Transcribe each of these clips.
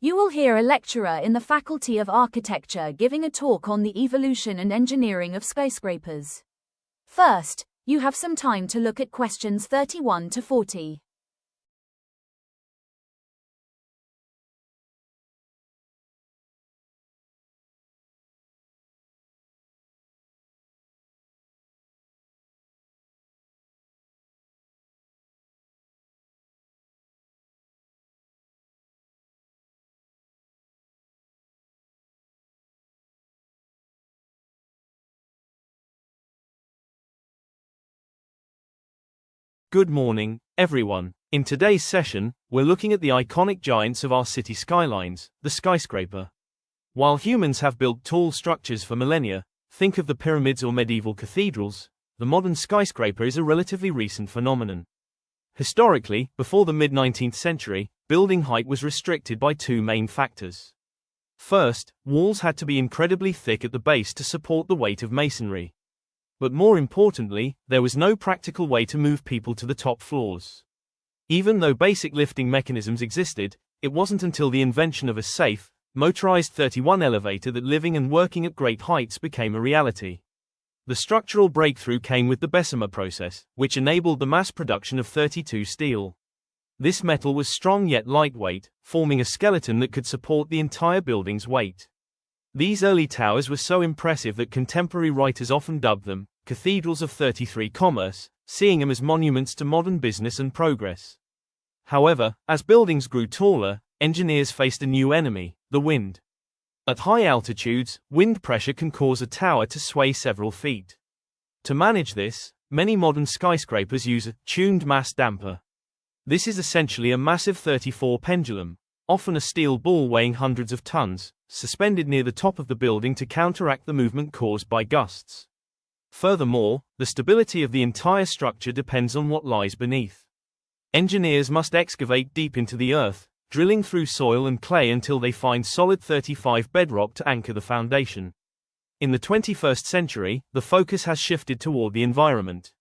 You will hear a lecturer in the Faculty of Architecture giving a talk on the evolution and engineering of skyscrapers. First, you have some time to look at questions 31 to 40. Good morning, everyone. In today's session, we're looking at the iconic giants of our city skylines, the skyscraper. While humans have built tall structures for millennia, think of the pyramids or medieval cathedrals, the modern skyscraper is a relatively recent phenomenon. Historically, before the mid-19th century, building height was restricted by two main factors. First, walls had to be incredibly thick at the base to support the weight of masonry. But more importantly, there was no practical way to move people to the top floors. Even though basic lifting mechanisms existed, it wasn't until the invention of a safe, motorized 31 elevator that living and working at great heights became a reality. The structural breakthrough came with the Bessemer process, which enabled the mass production of 32 steel. This metal was strong yet lightweight, forming a skeleton that could support the entire building's weight. These early towers were so impressive that contemporary writers often dubbed them cathedrals of 33 commerce, seeing them as monuments to modern business and progress. However, as buildings grew taller, engineers faced a new enemy, the wind. At high altitudes, wind pressure can cause a tower to sway several feet. To manage this, many modern skyscrapers use a tuned mass damper. This is essentially a massive 34 pendulum, often a steel ball weighing hundreds of tons, suspended near the top of the building to counteract the movement caused by gusts. Furthermore, the stability of the entire structure depends on what lies beneath. Engineers must excavate deep into the earth, drilling through soil and clay until they find solid 35 bedrock to anchor the foundation. In the 21st century, the focus has shifted toward the environment.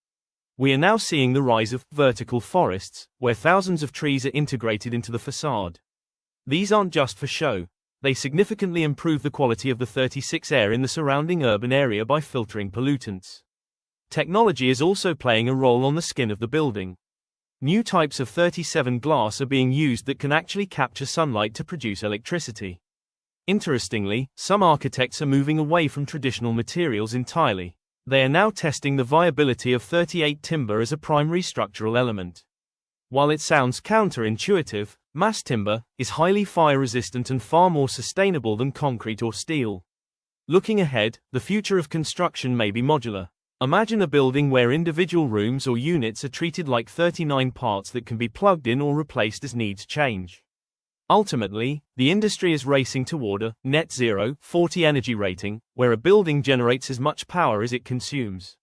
We are now seeing the rise of vertical forests, where thousands of trees are integrated into the facade. These aren't just for show. They significantly improve the quality of the 36 air in the surrounding urban area by filtering pollutants. Technology is also playing a role on the skin of the building. New types of 37 glass are being used that can actually capture sunlight to produce electricity. Interestingly, some architects are moving away from traditional materials entirely. They are now testing the viability of 38 timber as a primary structural element. While it sounds counterintuitive, mass timber is highly fire-resistant and far more sustainable than concrete or steel. Looking ahead, the future of construction may be modular. Imagine a building where individual rooms or units are treated like 39 parts that can be plugged in or replaced as needs change. Ultimately, the industry is racing toward a net zero 40 energy rating, where a building generates as much power as it consumes.